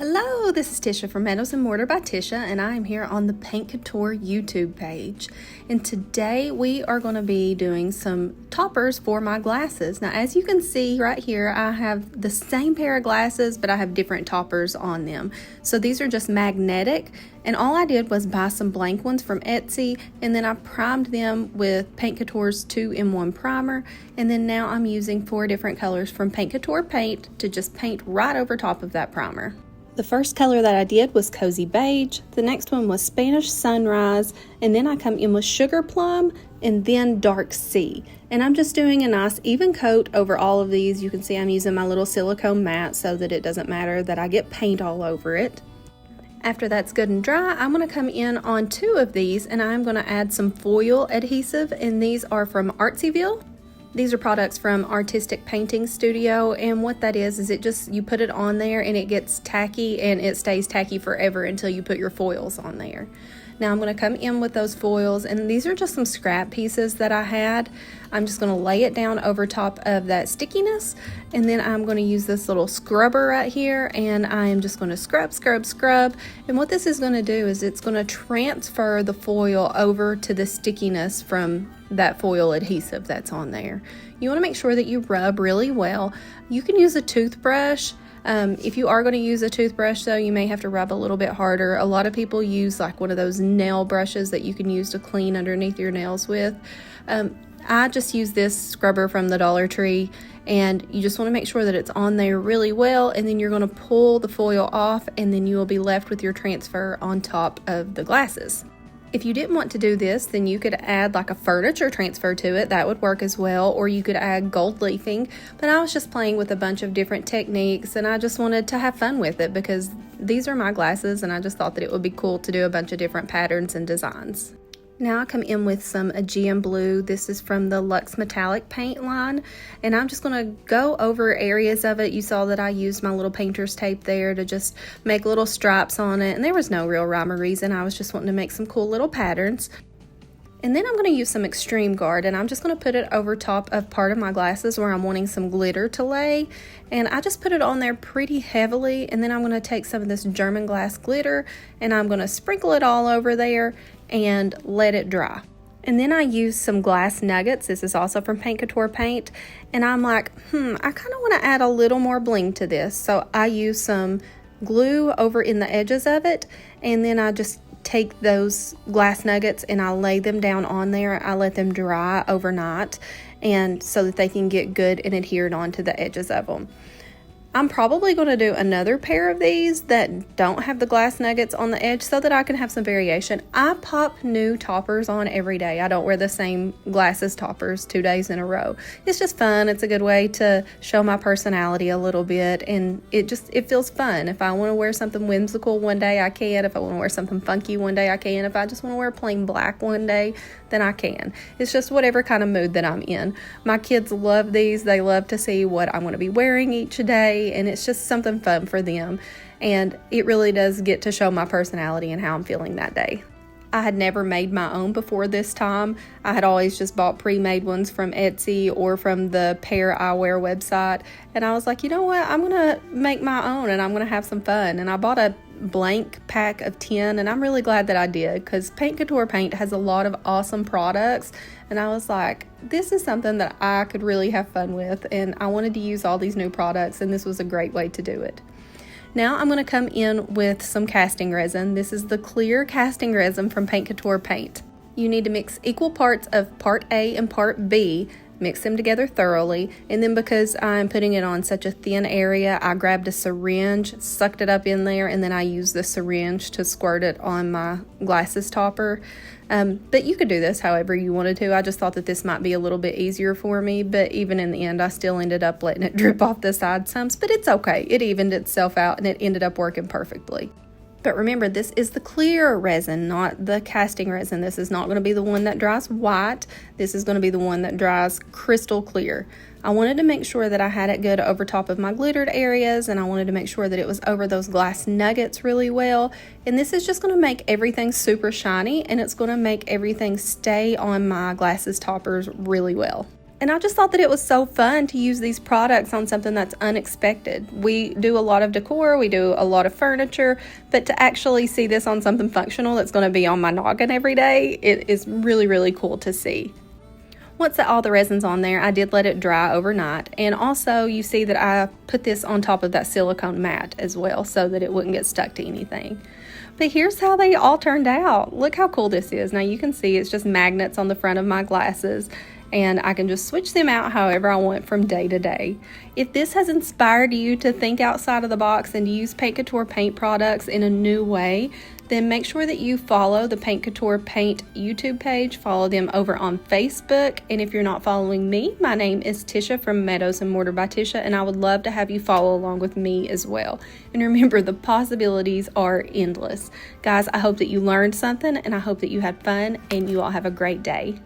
Hello, this is Tishia from Meadows and Mortar by Tishia, and I am here on the Paint Couture YouTube page. And today we are going to be doing some toppers for my glasses. Now, as you can see right here, I have the same pair of glasses, but I have different toppers on them. So these are just magnetic, and all I did was buy some blank ones from Etsy, and then I primed them with Paint Couture's 2-in-1 primer, and then now I'm using 4 different colors from Paint Couture Paint to just paint right over top of that primer. The first color that I did was Cozy Beige, the next one was Spanish Sunrise, and then I come in with Sugar Plum and then Dark Sea. And I'm just doing a nice even coat over all of these. You can see I'm using my little silicone mat so that it doesn't matter that I get paint all over it. After that's good and dry, I'm going to come in on 2 of these and I'm going to add some foil adhesive, and these are from Artsyville. These are products from Artistic Painting Studio, and what that is it just, you put it on there and it gets tacky and it stays tacky forever until you put your foils on there. Now I'm going to come in with those foils, and these are just some scrap pieces that I had. I'm just going to lay it down over top of that stickiness, and then I'm going to use this little scrubber right here, and I am just going to scrub, scrub, scrub. And what this is going to do is it's going to transfer the foil over to the stickiness from that foil adhesive that's on there. You want to make sure that you rub really well. You can use a toothbrush. If you are going to use a toothbrush, though, you may have to rub a little bit harder. A lot of people use like one of those nail brushes that you can use to clean underneath your nails with. I just use this scrubber from the Dollar Tree, and you just want to make sure that it's on there really well, and then you're going to pull the foil off, and then you will be left with your transfer on top of the glasses. If you didn't want to do this, then you could add like a furniture transfer to it. That would work as well, or you could add gold leafing. But I was just playing with a bunch of different techniques, and I just wanted to have fun with it because these are my glasses, and I just thought that it would be cool to do a bunch of different patterns and designs. Now I come in with some Aegean blue. This is from the Luxe Metallic paint line, and I'm just going to go over areas of it. You saw that I used my little painter's tape there to just make little stripes on it, and there was no real rhyme or reason. I was just wanting to make some cool little patterns. And then I'm going to use some Extreme Guard, and I'm just going to put it over top of part of my glasses where I'm wanting some glitter to lay. And I just put it on there pretty heavily, and then I'm going to take some of this German glass glitter and I'm going to sprinkle it all over there and let it dry. And then I use some glass nuggets. This is also from Paint Couture Paint, and I'm like, I kind of want to add a little more bling to this. So I use some glue over in the edges of it, and then I just take those glass nuggets and I lay them down on there. I let them dry overnight, and so that they can get good and adhered onto the edges of them. I'm probably going to do another pair of these that don't have the glass nuggets on the edge so that I can have some variation. I pop new toppers on every day. I don't wear the same glasses toppers 2 days in a row. It's just fun. It's a good way to show my personality a little bit, and it feels fun. If I want to wear something whimsical one day, I can. If I want to wear something funky one day, I can. If I just want to wear plain black one day, then I can. It's just whatever kind of mood that I'm in. My kids love these. They love to see what I'm going to be wearing each day, and it's just something fun for them, and it really does get to show my personality and how I'm feeling that day. I had never made my own before this time. I had always just bought pre-made ones from Etsy or from the Pair Eyewear website, and I was like, you know what, I'm gonna make my own and I'm gonna have some fun. And I bought a blank pack of 10, and I'm really glad that I did, because Paint Couture Paint has a lot of awesome products, and I was like, this is something that I could really have fun with, and I wanted to use all these new products, and this was a great way to do it. Now I'm going to come in with some casting resin. This is the clear casting resin from Paint Couture Paint. You need to mix equal parts of part A and part B. Mix them together thoroughly, and then because I'm putting it on such a thin area, I grabbed a syringe, sucked it up in there, and then I used the syringe to squirt it on my glasses topper. But you could do this however you wanted to. I just thought that this might be a little bit easier for me, but even in the end, I still ended up letting it drip off the side some, but it's okay. It evened itself out, and it ended up working perfectly. But remember, this is the clear resin, not the casting resin. This is not going to be the one that dries white. This is going to be the one that dries crystal clear. I wanted to make sure that I had it good over top of my glittered areas, and I wanted to make sure that it was over those glass nuggets really well. And this is just going to make everything super shiny, and it's going to make everything stay on my glasses toppers really well. And I just thought that it was so fun to use these products on something that's unexpected. We do a lot of decor, we do a lot of furniture, but to actually see this on something functional that's going to be on my noggin every day, it is really, really cool to see. Once all the resin's on there, I did let it dry overnight. And also you see that I put this on top of that silicone mat as well so that it wouldn't get stuck to anything. But here's how they all turned out. Look how cool this is. Now you can see it's just magnets on the front of my glasses, and I can just switch them out however I want from day to day. If this has inspired you to think outside of the box and to use Paint Couture Paint products in a new way, then make sure that you follow the Paint Couture Paint YouTube page. Follow them over on Facebook. And if you're not following me, my name is Tishia from Meadows and Mortar by Tishia, and I would love to have you follow along with me as well. And remember, the possibilities are endless. Guys, I hope that you learned something, and I hope that you had fun, and you all have a great day.